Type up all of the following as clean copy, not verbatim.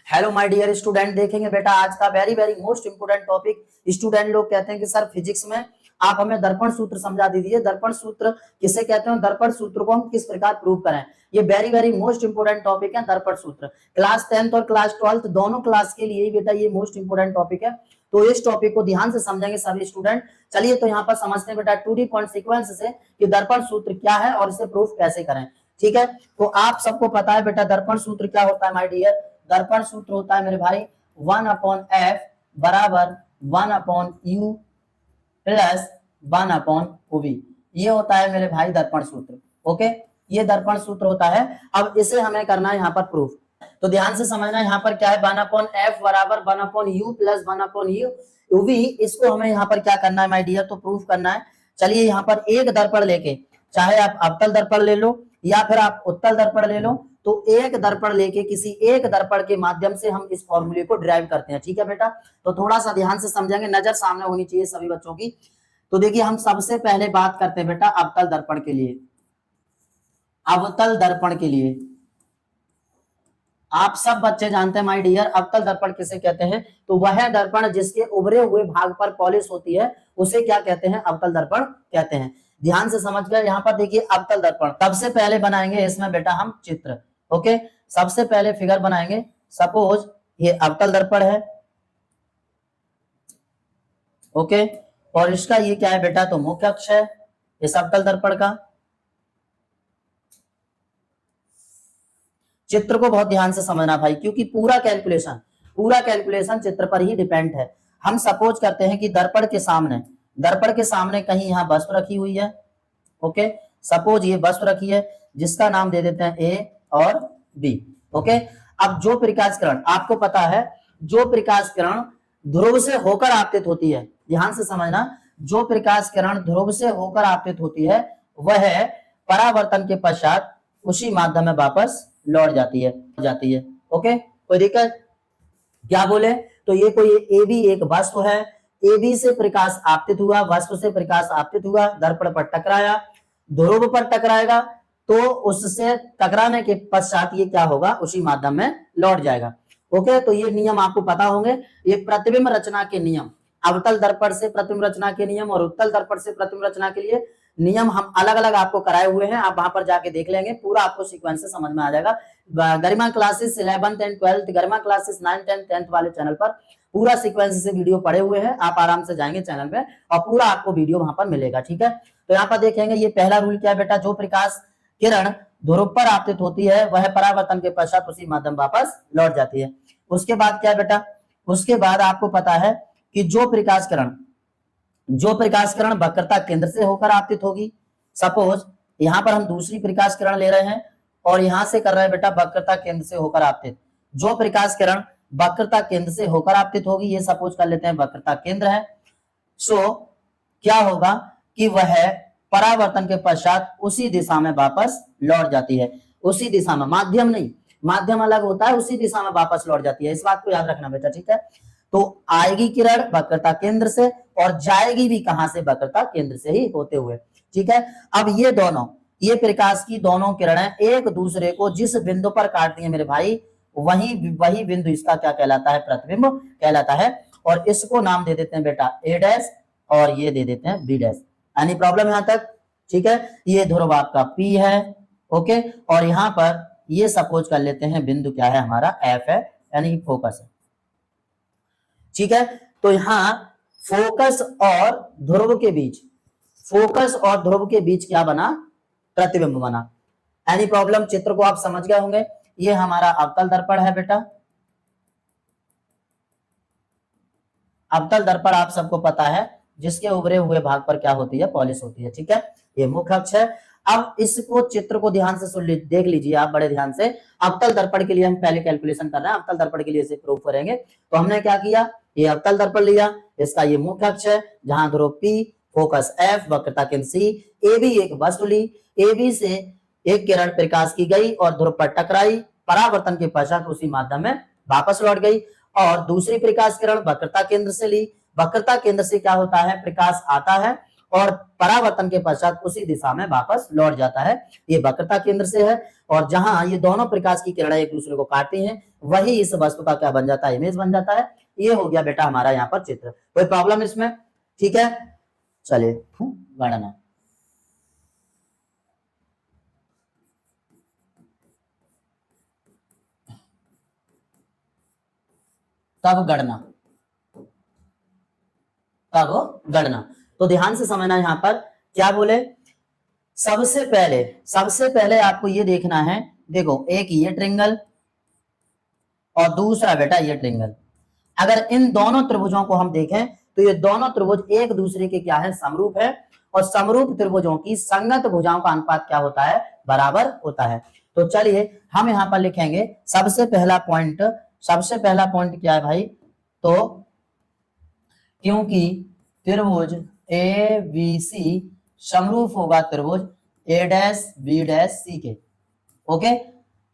Hello my dear student, देखेंगे बेटा आज का very very most important topic. Student लोग कहते हैं कि सर फिजिक्स में आप हमें दर्पण सूत्र समझा दीजिए। दर्पण सूत्र किसे कहते हैं, दर्पण सूत्र को हम किस प्रकार प्रूव करें। ये very very most important topic है दर्पण सूत्र। क्लास 10th और क्लास 12th दोनों क्लास के लिए बेटा ये मोस्ट इंपोर्टेंट टॉपिक है। तो इस टॉपिक को ध्यान से समझेंगे सभी स्टूडेंट। चलिए तो यहाँ पर समझते हैं बेटा 2D पॉइंट सीक्वेंस से कि दर्पण सूत्र क्या है और इसे प्रूफ कैसे करें। ठीक है, तो आप सबको पता है बेटा दर्पण सूत्र क्या होता है माय डियर। दर्पण सूत्र होता है मेरे भाई 1/f बराबर 1/u प्लस 1/v। ये होता है मेरे भाई दर्पण सूत्र। ओके, ये दर्पण सूत्र होता है। अब इसे हमें करना है यहाँ पर प्रूफ। तो ध्यान से समझना, यहाँ पर क्या है 1/f बराबर 1/u प्लस 1/uv। इसको हमें यहाँ पर क्या करना है माय डियर, तो प्रूफ करना है। चलिए यहाँ पर एक दर्पण लेके, चाहे आप अवतल दर्पण ले लो या फिर आप उत्तल दर्पण ले लो, तो एक दर्पण लेके किसी एक दर्पण के माध्यम से हम इस फॉर्मूले को डिराइव करते हैं। ठीक है बेटा, तो थोड़ा सा ध्यान से समझेंगे, नजर सामने होनी चाहिए सभी बच्चों की। तो देखिए हम सबसे पहले बात करते हैं बेटा अवतल दर्पण के लिए। अवतल दर्पण के लिए आप सब बच्चे जानते हैं माय डियर अवतल दर्पण किसे कहते हैं, तो वह दर्पण जिसके उभरे हुए भाग पर पॉलिश होती है उसे क्या कहते हैं, अवतल दर्पण कहते हैं। ध्यान से समझ गए। यहाँ पर देखिए अवतल दर्पण सबसे पहले बनाएंगे इसमें बेटा हम चित्र। ओके, सबसे पहले फिगर बनाएंगे। सपोज ये अवतल दर्पण है। ओके, और इसका ये क्या है बेटा, तो मुख्य अक्ष है इस अवतल दर्पण का। चित्र को बहुत ध्यान से समझना भाई, क्योंकि पूरा कैलकुलेशन चित्र पर ही डिपेंड है। हम सपोज करते हैं कि दर्पण के सामने कहीं यहाँ वस्तु रखी हुई है। ओके, सपोज ये वस्तु रखी है जिसका नाम दे देते हैं ए और बी। ओके, अब जो प्रकाश किरण, आपको पता है जो प्रकाश किरण ध्रुव से होकर आपतित होती है, ध्यान से समझना, जो प्रकाश किरण ध्रुव से होकर आपतित होती है वह परावर्तन के पश्चात उसी माध्यम में वापस लौट जाती है। ओके, कोई दिक्कत? क्या बोले, तो ये कोई ए बी एक वस्तु है, ए बी से प्रकाश आपतित हुआ, वस्तु से प्रकाश आपतित हुआ, दर्पण पर टकराया, ध्रुव पर टकराएगा, तो उससे टकराने के पश्चात ये क्या होगा, उसी माध्यम में लौट जाएगा। ओके, तो ये नियम आपको पता होंगे। ये प्रतिबिंब रचना के नियम, अवतल दर्पण से प्रतिबिंब रचना के नियम और उत्तल दर्पण से प्रतिबिंब रचना के लिए नियम हम अलग अलग आपको कराए हुए हैं। आप वहां पर जाके देख लेंगे, पूरा आपको सीक्वेंस से समझ में आ जाएगा। Garima classes 11th and 12th, Garima classes 9th and 10th वाले चैनल पर पूरा सीक्वेंस से वीडियो पड़े हुए हैं। आप आराम से जाएंगे चैनल में और पूरा आपको वीडियो वहां पर मिलेगा। ठीक है, तो यहाँ पर देखेंगे ये पहला रूल क्या है बेटा, जो प्रकाश किरण ध्रुव पर आपतित होती है वह परावर्तन के पश्चात उसी माध्यम वापस लौट जाती है। उसके बाद क्या है बेटा, उसके बाद आपको पता है कि जो प्रकाश किरण वक्रता केंद्र से होकर आपतित होगी। सपोज यहां पर हम दूसरी प्रकाश किरण ले रहे हैं और यहां से कर रहे हैं बेटा वक्रता केंद्र से होकर आपतित। जो प्रकाश किरण वक्रता केंद्र से होकर आपतित होगी, ये सपोज कर लेते हैं वक्रता केंद्र है। सो क्या होगा कि वह परावर्तन के पश्चात उसी दिशा में वापस लौट जाती है। उसी दिशा में, माध्यम नहीं, माध्यम अलग होता है, उसी दिशा में वापस लौट जाती है। इस बात को याद रखना बेटा। ठीक है, तो आएगी किरण वक्रता केंद्र से और जाएगी भी कहां से, वक्रता केंद्र से ही होते हुए। ठीक है, अब ये प्रकाश की दोनों किरणें एक दूसरे को जिस बिंदु पर काटती है मेरे भाई, वही बिंदु इसका क्या कहलाता है, प्रतिबिंब कहलाता है। और इसको नाम दे देते हैं बेटा ए डैश और ये दे देते हैं बी डैश। एनी प्रॉब्लम यहां तक? ठीक है, ये ध्रुव आपका पी है। ओके, और यहां पर ये सपोज कर लेते हैं बिंदु क्या है हमारा, एफ है, यानी फोकस है। ठीक है, तो यहां फोकस और ध्रुव के बीच क्या बना, प्रतिबिंब बना। Any problem? चित्र को आप समझ गए होंगे। ये हमारा अवतल दर्पण है बेटा। अवतल दर्पण आप सबको पता है जिसके उभरे हुए भाग पर क्या होती है, पॉलिश होती है। ठीक है, ये मुख्य अक्ष है। अब इसको चित्र को ध्यान से सुन देख लीजिए आप बड़े ध्यान से। अवतल दर्पण के लिए हम पहले कैलकुलेशन कर रहे हैं, अवतल दर्पण के लिए इसे प्रूव करेंगे। तो हमने क्या किया, ये अवतल दर्पण लिया, इसका ये मुख्य अक्ष है जहां ध्रुव पी, फोकस एफ, वक्रता केंद्र सी, ए बी एक वस्तु ली, ए बी से एक किरण प्रकाश की गई और ध्रुव पर टकराई, परावर्तन के पश्चात उसी माध्यम में वापस लौट गई। और दूसरी प्रकाश किरण वक्रता केंद्र से ली, वक्रता केंद्र से क्या होता है, प्रकाश आता है और परावर्तन के पश्चात उसी दिशा में वापस लौट जाता है। ये वक्रता केंद्र से है, और जहां ये दोनों प्रकाश की किरणें एक दूसरे को काटती हैं, वही इस वस्तु का क्या बन जाता है, इमेज बन जाता है। ये हो गया बेटा हमारा यहाँ पर चित्र। कोई प्रॉब्लम इसमें? ठीक है, चलिए गणना। तब गणना तो ध्यान से समझना, यहाँ पर क्या बोले, सबसे पहले आपको ये देखना है, देखो एक ये ट्रेंगल और दूसरा बेटा ये ट्रेंगल। अगर इन दोनों त्रिभुजों को हम देखें तो ये दोनों त्रिभुज एक दूसरे के क्या है, समरूप है, और समरूप त्रिभुजों की संगत भुजाओं का अनुपात क्या होता है, बराबर होता है। तो चलिए हम यहाँ पर लिखेंगे सबसे पहला पॉइंट क्या है भाई, तो क्योंकि त्रिभुज ए बी सी समरूप होगा त्रिभुज ए डैश बी डैश सी के। ओके,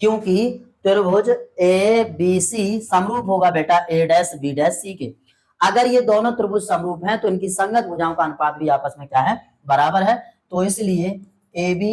क्योंकि त्रिभुज ए बी सी समरूप होगा बेटा ए डैश बी डैश सी के। अगर ये दोनों त्रिभुज समरूप हैं तो इनकी संगत भुजाओं का अनुपात भी आपस में क्या है, बराबर है। तो इसलिए A B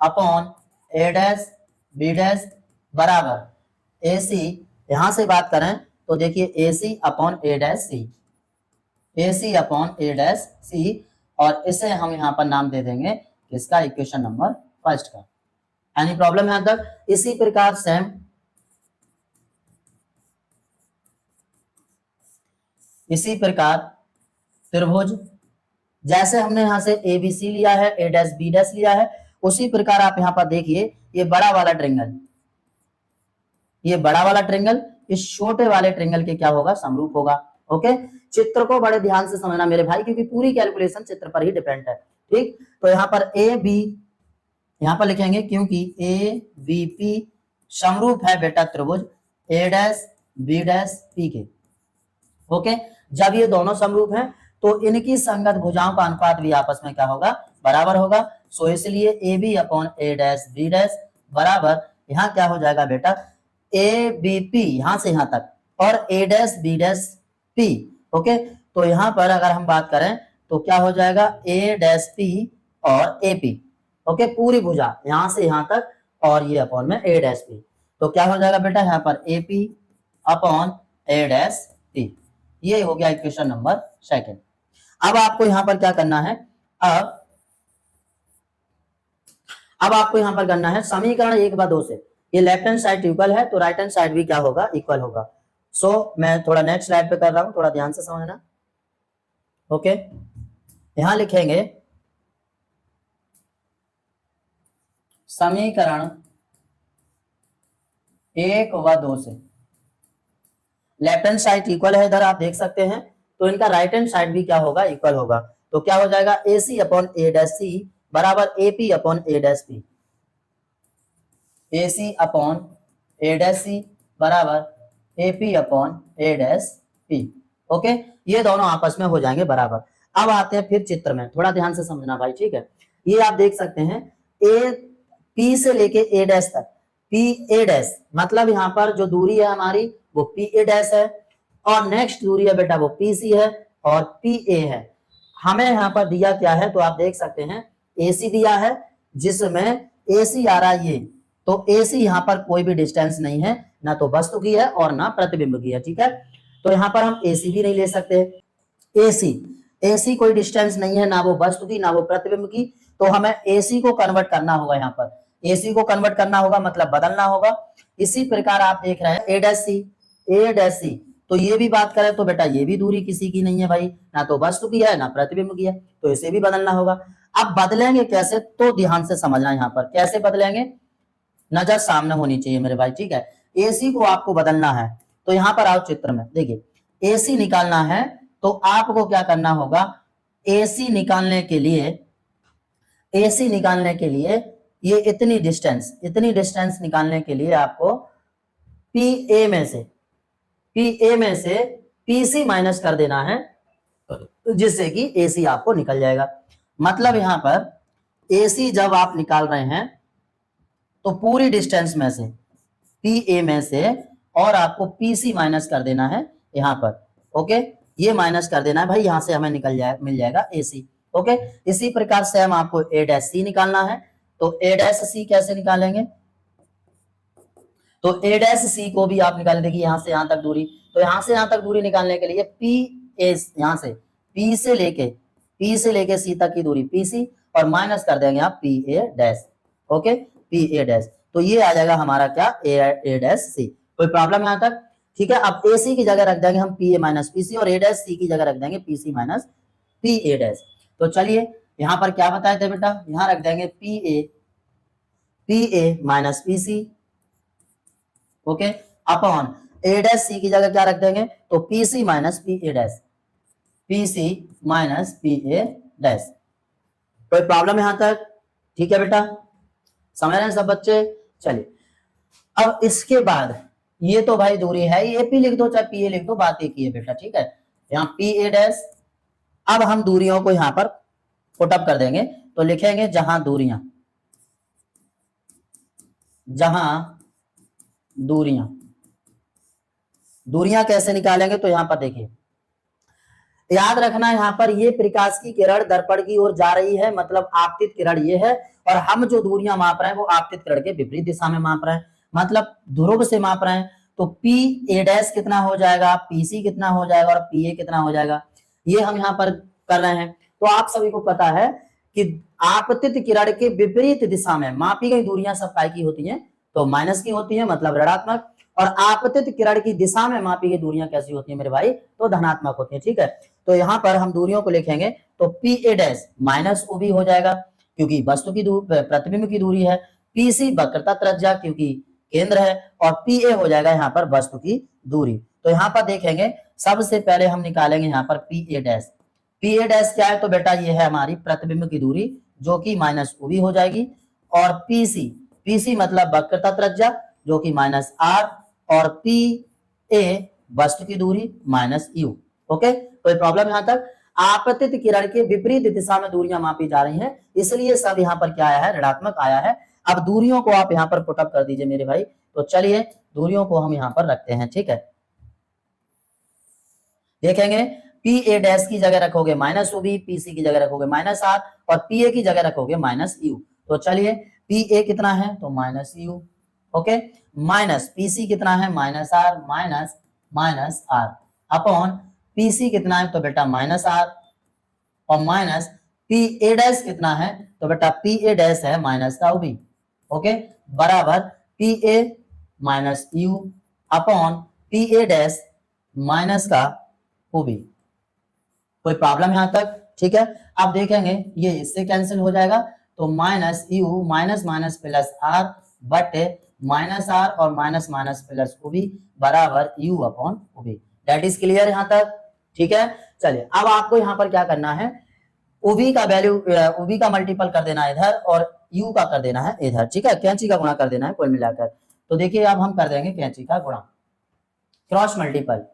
upon A dash B dash बराबर ए सी, यहां से बात करें तो देखिए A C upon A dash C, A C upon A dash C, और इसे हम यहाँ पर नाम दे देंगे किसका, इक्वेशन नंबर फर्स्ट का। एनी प्रॉब्लम यहां तक? इसी प्रकार सेम त्रिभुज, जैसे हमने यहां से ए बी सी लिया है, ए डैश बी डैश लिया है, उसी प्रकार आप यहां पर देखिए ये बड़ा वाला ट्रेंगल इस छोटे वाले ट्रेंगल के क्या होगा, समरूप होगा। ओके, चित्र को बड़े ध्यान से समझना मेरे भाई, क्योंकि पूरी कैलकुलेशन चित्र पर ही डिपेंड है। ठीक, तो यहाँ पर ए बी, यहाँ पर लिखेंगे क्योंकि ए बी पी समरूप है बेटा त्रिभुज ए डैश बी डैश पी के। ओके, जब ये दोनों समरूप हैं तो इनकी संगत भुजाओं का अनुपात भी आपस में क्या होगा, बराबर होगा। सो इसलिए A B upon A dash B dash बराबर, यहाँ क्या हो जाएगा बेटा, ए बी पी यहां से यहां तक और A dash B dash P. Okay, तो यहां पर अगर हम बात करें तो क्या हो जाएगा, ए डैश पी और ए पी। ओके, पूरी भुजा यहां से यहां तक और ये अपॉन में ए डैश पी, तो क्या हो जाएगा बेटा यहाँ पर ए P upon A dash P. ये हो गया इक्वेशन नंबर सेकंड। अब आपको यहां पर क्या करना है, अब आपको यहां पर करना है समीकरण 1 व 2 से ये लेफ्ट हैंड साइड इक्वल है तो राइट हैंड साइड भी क्या होगा, इक्वल होगा। सो मैं थोड़ा नेक्स्ट स्लाइड पे कर रहा हूं, थोड़ा ध्यान से समझना। ओके, यहां लिखेंगे समीकरण 1 व 2 से लेफ्ट हैंड साइड इक्वल है, इधर आप देख सकते हैं, तो इनका राइट हैंड साइड भी क्या होगा, इक्वल होगा। तो क्या हो जाएगा, ए C upon A dash C बराबर A P upon A dash P, A C upon A dash C बराबर A P upon A dash P. Okay, ये दोनों आपस में हो जाएंगे बराबर। अब आते हैं फिर चित्र में, थोड़ा ध्यान से समझना भाई, ठीक है। ये आप देख सकते हैं ए पी से लेके ए डैश तक, पी ए डैश मतलब यहाँ पर जो दूरी है हमारी वो पी ए डैश है, और नेक्स्ट दूरी है बेटा वो पी सी है और पी ए है। हमें यहाँ पर दिया क्या है, तो आप देख सकते हैं ए सी दिया है जिसमें ए सी आ रहा है ये, तो ए सी यहाँ पर कोई भी डिस्टेंस नहीं है, ना तो वस्तु की है और ना प्रतिबिंब की है, ठीक है। तो यहाँ पर हम ए सी भी नहीं ले सकते, ए सी कोई डिस्टेंस नहीं है, ना वो वस्तु की ना वो प्रतिबिंब की, तो हमें ए सी को कन्वर्ट करना होगा, यहाँ पर ए सी को कन्वर्ट करना होगा मतलब बदलना होगा। इसी प्रकार आप देख रहे हैं ए डैश सी, तो ये भी बात करें तो बेटा ये भी दूरी किसी की नहीं है भाई, ना तो वस्तु की है ना प्रतिबिंब की है, तो इसे भी बदलना होगा। अब बदलेंगे कैसे, तो ध्यान से समझना, यहाँ पर कैसे बदलेंगे, नजर सामने होनी चाहिए मेरे भाई, ठीक है। एसी को आपको बदलना है तो यहाँ पर आओ चित्र में, देखिए एसी निकालना है तो आपको क्या करना होगा, एसी निकालने के लिए ये इतनी डिस्टेंस निकालने के लिए आपको पी ए में से पीसी माइनस कर देना है, जिससे कि एसी आपको निकल जाएगा। मतलब यहां पर एसी जब आप निकाल रहे हैं तो पूरी डिस्टेंस में से पी ए में से और आपको पीसी माइनस कर देना है यहाँ पर। ओके, ये माइनस कर देना है भाई, यहां से हमें मिल जाएगा एसी। ओके, इसी प्रकार से हम आपको ए डैश सी निकालना है। तो ए डैश सी कैसे निकालेंगे, तो ए डैश सी को भी आप निकालें। देखिए यहां से यहां तक दूरी, तो यहां से यहां तक दूरी निकालने के लिए पी ए, यहां से पी से लेके सी तक की दूरी पी सी, और माइनस कर देंगे आप P A dash. Okay, P A dash, तो ये आ जाएगा हमारा क्या, ए डैश सी। कोई प्रॉब्लम यहां तक, ठीक है। अब ए सी की जगह रख देंगे हम P A minus P C, और ए डैश सी की जगह रख देंगे P C minus P A dash. तो चलिए यहां पर क्या बताए थे बेटा, यहां रख देंगे P A minus P C, okay, upon A dash C की जगह क्या रख देंगे, तो P C minus P A dash, P C minus P A dash. कोई प्रॉब्लम यहां तक, ठीक है बेटा, समझ रहे हैं सब बच्चे। चलिए अब इसके बाद ये तो भाई दूरी है, ये पी लिख दो चाहे पी ए लिख दो, बात एक ही है बेटा, ठीक है। यहाँ पी ए डैश, अब हम दूरियों को यहां पर पुटअप कर देंगे, तो लिखेंगे जहां दूरियां कैसे निकालेंगे, तो यहां पर देखिए, याद रखना यहां पर ये प्रकाश की किरण दर्पण की ओर जा रही है, मतलब आपतित किरण ये है, और हम जो दूरियां माप रहे हैं वो आपतित किरण के विपरीत दिशा में माप रहे हैं, मतलब ध्रुव से माप रहे हैं। तो पी ए डैश कितना हो जाएगा, पी सी कितना हो जाएगा, और पी ए कितना हो जाएगा, ये हम यहाँ पर कर रहे हैं। तो आप सभी को पता है कि आपतित किरण के विपरीत दिशा में मापी गई दूरियां सब काय की होती हैं, तो माइनस की होती है, मतलब ऋणात्मक, और आपतित किरण की दिशा में मापी गई दूरियां कैसी होती है मेरे भाई, तो धनात्मक होती है, ठीक है। तो यहाँ पर हम दूरियों को लिखेंगे, तो P A dash minus O B हो जाएगा, क्योंकि वस्तु की प्रतिबिंब की दूरी है, पी सी वक्रता त्रिज्या क्योंकि केंद्र है, और पी ए हो जाएगा यहाँ पर वस्तु की दूरी। तो यहाँ पर देखेंगे सबसे पहले हम निकालेंगे यहाँ पर P A dash. P A dash क्या है, तो बेटा ये है हमारी प्रतिबिंब की दूरी, जो कि माइनस ओ बी हो जाएगी, और पी सी मतलब वक्रता त्रिज्या जो कि माइनस आर, और पी ए वस्तु की दूरी माइनस यू। ओके, कोई प्रॉब्लम यहां तक। आपतित किरण के विपरीत दिशा में दूरियां मापी जा रही हैं, इसलिए सब यहाँ पर क्या आया है, ऋणात्मक आया है। अब दूरियों को आप यहाँ पर पुटअप कर दीजिए मेरे भाई। तो चलिए दूरियों को हम यहाँ पर रखते हैं, ठीक है। देखेंगे पी ए डैश की जगह रखोगे minus O B, P C की जगह रखोगे माइनस आर, और पी ए की जगह रखोगे माइनस यू। तो चलिए पी ए कितना है, तो minus U, okay, minus P C कितना है, minus R, minus R, upon P C कितना है, तो बेटा माइनस आर, और माइनस पी ए डैश कितना है, तो बेटा पी ए डैश है माइनस का बी, ओके, बराबर P A minus U upon P A dash minus का ओ बी। कोई प्रॉब्लम यहां तक, ठीक है। अब देखेंगे ये इससे कैंसिल हो जाएगा, तो minus U minus minus plus R बटे माइनस आर, और minus minus plus O B बराबर U upon O B. That is clear यहां तक, ठीक है। चलिए अब आपको यहाँ पर क्या करना है, ओबी का वैल्यू, ओबी का मल्टीपल कर देना है इधर, और यू का कर देना है इधर, ठीक है, कैंची का गुणा कर देना है कुल मिलाकर। तो देखिए अब हम कर देंगे कैंची का गुणा, क्रॉस मल्टीपल,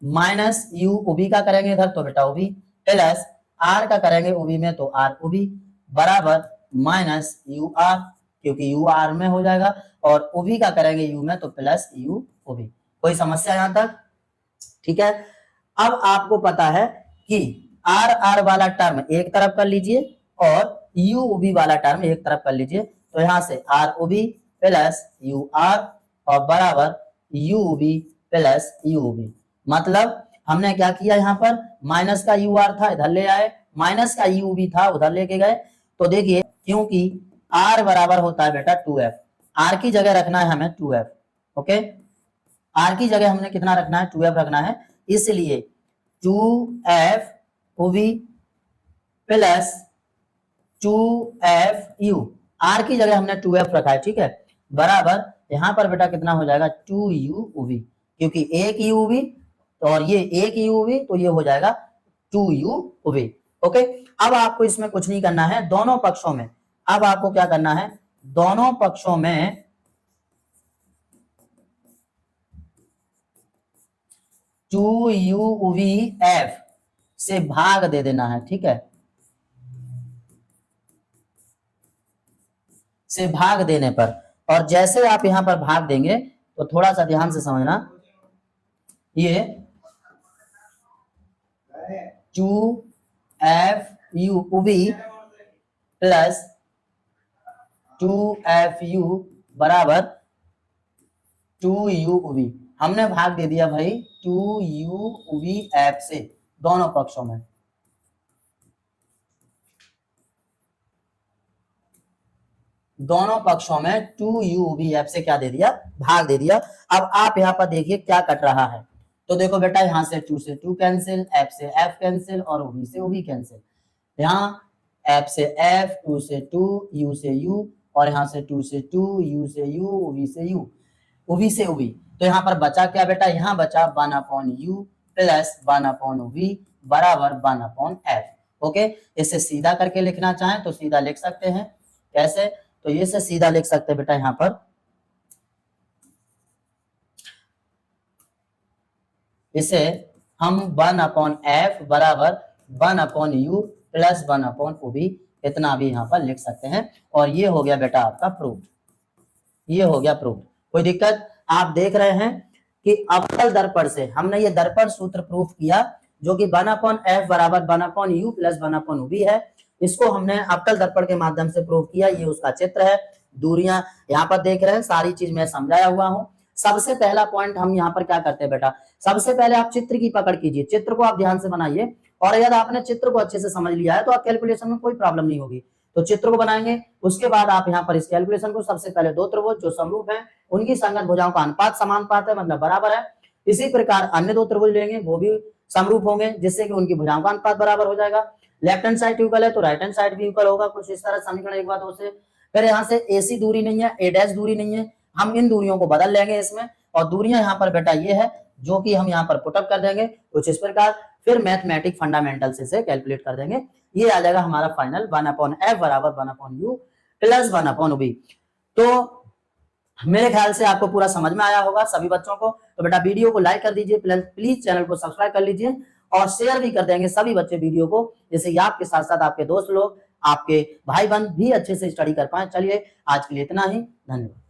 माइनस यू ओबी का करेंगे इधर, तो बेटा ओबी, प्लस आर का करेंगे ओबी में, तो आर ओबी बराबर माइनस यू आर, क्योंकि यू आर में हो जाएगा, और ओबी का करेंगे यू में, तो प्लस यू ओबी। कोई समस्या यहां तक, ठीक है। अब आपको पता है कि आर आर वाला टर्म एक तरफ कर लीजिए, और यू ओबी वाला टर्म एक तरफ कर लीजिए, तो यहां से R O B plus U R, और बराबर U O B plus U O B. मतलब हमने क्या किया, यहाँ पर माइनस का यू आर था इधर ले आए, माइनस का यू भी था उधर लेके गए। तो देखिए क्योंकि आर बराबर होता है बेटा 2f, आर की जगह रखना है हमें 2f, ओके, आर की जगह हमने कितना रखना है, 2f रखना है, इसलिए 2f ओवी प्लस 2f यू, आर की जगह हमने 2f रखा है, ठीक है, बराबर यहां पर बेटा कितना हो जाएगा 2u ओवी, क्योंकि एक यू भी और ये एक यू भी, तो ये हो जाएगा 2u ओवी। ओके, अब आपको इसमें कुछ नहीं करना है, दोनों पक्षों में अब आपको क्या करना है, दोनों पक्षों में 2u/v(f) से भाग दे देना है, ठीक है, से भाग देने पर, और जैसे आप यहां पर भाग देंगे तो थोड़ा सा ध्यान से समझना, ये 2f यू उवी प्लस 2FU बराबर 2U उवी। हमने भाग दे दिया भाई 2U उवी एफ से दोनों पक्षों में। दोनों पक्षों में 2U उवी एफ से क्या दे दिया, भाग दे दिया। अब आप यहाँ पर देखिए क्या कट रहा है। तो देखो बेटा यहाँ से 2 से 2 कैंसिल, F से F कैंसिल और उवी से उवी कैंसिल। यहाँ F से F, 2 से 2, U से U और यहाँ से 2 से 2, U से U, उवी से U, उवी से उवी। तो यहाँ पर बचा क्या बेटा, यहाँ बचा 1/U प्लस 1/V बराबर 1/F। ओके, इसे सीधा करके लिखना चाहें तो सीधा लिख सकते हैं। कैसे, तो ये से सीधा लिख सकते हैं बेटा, यहाँ पर इसे हम 1/F बराबर 1/U प्लस 1/OV इतना भी यहाँ पर लिख सकते हैं। और ये हो गया बेटा आपका प्रूफ, ये हो गया प्रूफ। कोई दिक्कत? आप देख रहे हैं कि अवतल दर्पण से हमने ये दर्पण सूत्र प्रूफ किया जो कि 1/F बराबर 1/U प्लस 1/OV है। इसको हमने अवतल दर्पण के माध्यम से प्रूफ किया। ये उसका चित्र है, दूरियां यहाँ पर देख रहे हैं, सारी चीज मैं समझाया हुआ हूँ। सबसे पहला पॉइंट हम यहाँ पर क्या करते हैं बेटा, सबसे पहले आप चित्र की पकड़ कीजिए, चित्र को आप ध्यान से बनाइए। और यदि आपने चित्र को अच्छे से समझ लिया है तो आप कैलकुलेशन में कोई प्रॉब्लम नहीं होगी। तो चित्र को बनाएंगे, उसके बाद आप यहाँ पर इस कैलकुलेशन को, सबसे पहले दो त्रिभुज जो समरूप हैं उनकी संगत भुजाओं का अनुपात समानुपात है, मतलब बराबर है। इसी प्रकार अन्य दो त्रिभुज लेंगे, वो भी समरूप होंगे, जिससे कि उनकी भुजाओं का अनुपात बराबर हो जाएगा। लेफ्ट हैंड साइड इक्वल है तो राइट हैंड साइड भी इक्वल होगा, कुछ इस तरह समीकरण एक बार दो से। फिर यहाँ से AC दूरी नहीं है, A डैश दूरी नहीं है, हम इन दूरियों को बदल लेंगे इसमें। और दूरियां यहाँ पर बेटा ये है जो कि हम यहाँ पर पुटअप कर देंगे कुछ इस प्रकार। फिर मैथमेटिक फंडामेंटल से कैलकुलेट कर देंगे, ये आ जाएगा हमारा फाइनल 1/F बराबर 1/U प्लस 1/OV। तो मेरे ख्याल से आपको पूरा समझ में आया होगा सभी बच्चों को। तो बेटा वीडियो को लाइक कर दीजिए, प्लीज चैनल को सब्सक्राइब कर लीजिए और शेयर भी कर देंगे सभी बच्चे वीडियो को, जैसे कि आपके साथ साथ आपके दोस्त लोग, आपके भाई बहन भी अच्छे से स्टडी कर पाए। चलिए आज के लिए इतना ही, धन्यवाद।